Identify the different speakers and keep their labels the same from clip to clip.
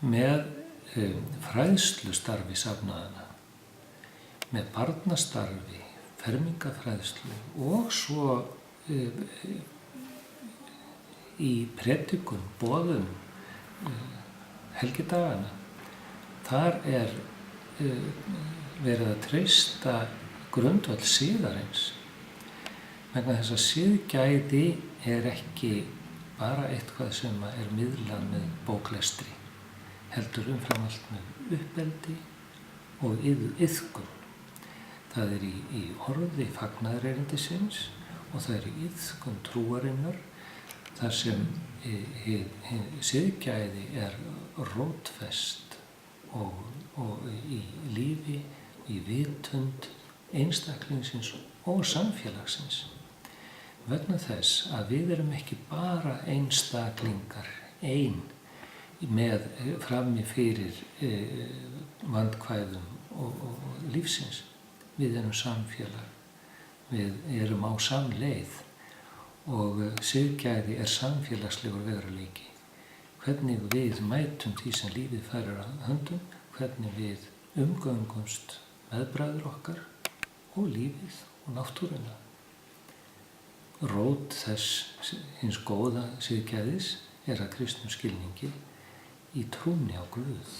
Speaker 1: með fræðslustarfi safnaðanna, með barnastarfi, fermingafræðslu og svo í predikun, boðum helgidagana. Þar verið að treysta grundvöll siðarins, vegna þess að siðgæði ekki bara eitthvað sem miðlað með bóklestri, heldur umfram allt með uppeldi og iðkun. Það í orði fagnaðarerindisins og það í iðkun trúarinnar, þar sem siðgæði rótfest og í lífi, í vitund einstaklingsins og samfélagsins. Vegna þess að við erum ekki bara einstaklingar, með frammi fyrir vandkvæðum og lífsins. Við erum samfélag, við erum á samleið og siðgæði samfélagslegur veruleiki. Hvernig við mætum því sem lífið færir að höndum, hvernig við umgöngumst meðbræður okkar og lífið og náttúruna. Rót þess hins góða siðgæðis að kristnum skilningi í trúnni á Guð,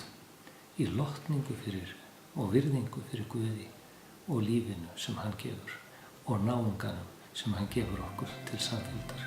Speaker 1: í lotningu fyrir og virðingu fyrir Guði og lífinu sem hann gefur og náunganum sem hann gefur okkur til samfélgdar.